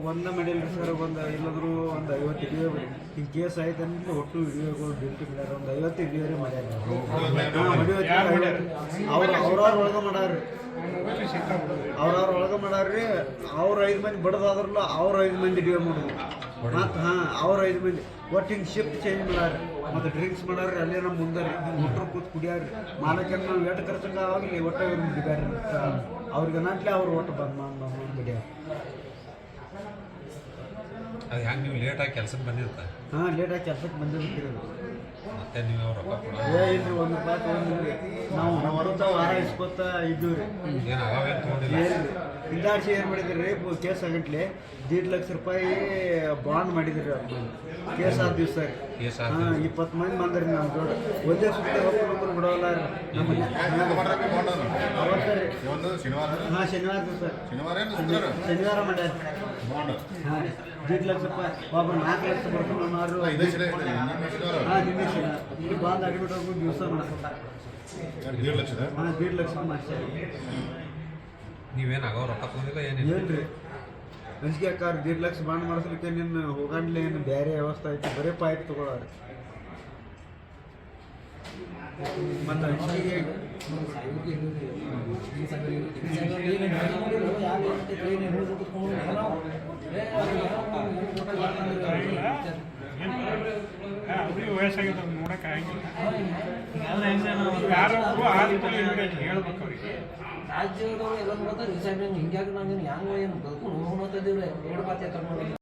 ಒಂದ ಮಾಡಿಲ್ರಿ ಸರ್, ಇಲ್ಲದ್ರು ಒಂದು 50 ವಿಡಿಯೋ ಹಿಂಗೆ ಕೇಸ್ ಆಯ್ತು ಅಂದ್ರೆ ಒಟ್ಟು ವಿಡಿಯೋಗಳು ಡಿಲ್ಟ್ ಮಾಡ್ಯಾರ, ಒಂದು 50 ವಿಡಿಯೋರೇ ಮಾಡ್ಯಾರ. ಅವ್ರವ್ರ ಒಳಗೆ ಮಾಡಾರ್ರಿ, ಒಳಗೆ ಮಾಡಾರ್ರಿ. ಅವ್ರು 5 ಮಂದಿ ಬಡದಾದ್ರಲ್ಲ, ಅವ್ರು 5 ಮಂದಿ ವಿಡಿಯೋ ಮಾಡೋದು. ಮತ್ತು ಅವ್ರು 5 ಮಂದಿ ಒಟ್ಟು ಹಿಂಗೆ ಶಿಫ್ಟ್ ಚೇಂಜ್ ಮಾಡ್ಯಾರ. ಮತ್ತು ಡ್ರಿಂಕ್ಸ್ ಮಾಡಾರ್ರಿ, ಅಲ್ಲೇ ನಮ್ಮ ಮುಂದೆ ರೀ ಮೊಟ್ರು ಕೂತ್ ಕುಡಿಯಾರ್ರಿ. ಮಾಲಕನ್ನ ನಾವು ಎಷ್ಟು ಖರ್ಚಂಗ ಆಗಲಿ ಒಟ್ಟು ಇವ್ರನ್ನ ಬಿಡ್ಯಾರ್ರಿ. ಅವ್ರಿಗೆ ನಾಟ್ಲೆ ಅವ್ರು ಒಟ್ಟು ಬಂದು ಬಿಡ್ಯಾರ. ಅದು ಹೆಂಗೆ ನೀವು ಲೇಟಾಗಿ ಕೆಲ್ಸಕ್ಕೆ ಬಂದಿರ್ತ? ಲೇಟಾಗಿ ಕೆಲ್ಸಕ್ಕೆ ಬಂದಿರ್ತೀರಿ. ಮತ್ತೆ ನೀವು ಅವ್ರ ರೊಕ್ಕ ಇಲ್ರಿ, 1 ರೂಪಾಯಿ ತೊಗೊಂಡಿಲ್ರಿ. ನಾವು ಹೊರತ ವಾರ ಇಸ್ಕೊತ ಇದ್ದೀವಿ ರೀ. ಏನು ಅವಾವೇನು ತೊಗೊಂಡಿಲ್ಲ? ಹಿಂದಾಡ್ಸಿ ಏನು ಮಾಡಿದ್ರಿ ರೀ, ಕೇಸ್ ಆಗಂಟ್ಲೆ 1.5 ಲಕ್ಷ ರೂಪಾಯಿ ಬಾಂಡ್ ಮಾಡಿದ್ರಿ. ಅವ್ರು ಕೇಸ್ ಆದ ದಿವಸ ರೀ 20 ಮಂದಿ ಬಂದ್ರಿ. ನಮ್ಮ ಜೋಡ ಒಂದೇ ಸುತ್ತ ಹೋಗ್ಕೊಂಡು ಬಿಡೋಲ್ಲ ರೀ. ಶನಿವಾರ ದಿವಸ ಶನಿವಾರ ಮಾಡ್ಯಾರ. 1.5 ಲಕ್ಷ ರೂಪಾಯಿ ಒಬ್ಬರು 4 ಲಕ್ಷ ಬರ್ತಾರೆ. ಇಲ್ಲಿ ಬಾಂದ್ ಆಗಿಬಿಟ್ಟು ದಿವಸ ಮಾಡ್ತಾರೆ. 1.5 ಲಕ್ಷ ಮಾಡ್ತಾರೆ. ನೀವೇನು ಆಗೋ ರೊಕ್ಕ ತೊಗೊಂಡಿಲ್ಲ ಏನಿಲ್ಲ? ಏನ್ರಿ ಅಂಜಿಕೆ ಅಕ್ಕಾರು 1.5 ಲಕ್ಷ ಬಾಂಡ್ ಮಾಡಿಸ್ಲಿಕ್ಕೆ ನಿನ್ನ ಹೋಗಂಡ್ಲೆ ಏನು ಬೇರೆ ವ್ಯವಸ್ಥೆ ಐತಿ, ಬರೀ ಪಾಯ್ತು ತಗೊಳ್ಳೋರು. ಮತ್ತು ಅಂಜಿಕೆಗೆ ವಯಸ್ಸಾಗಿದೆ ನೋಡಕ್ಕೆ ಆಗಿಲ್ಲ. ಹೇಳ್ಬೇಕು ಅವ್ರಿಗೆ. ರಾಜ್ಯದವರು ಎಲ್ಲ ನೋಡ್ತಾರೆ ಈ ಸೈಡ್ ಹಿಂಗಾಗಿ ನಾವೇನು ಹೆಂಗೆ ಏನು ಬದುಕು ನೋಡ್ತಾ ಇದ್ದೀವಿ. 2 ಮಾತೆ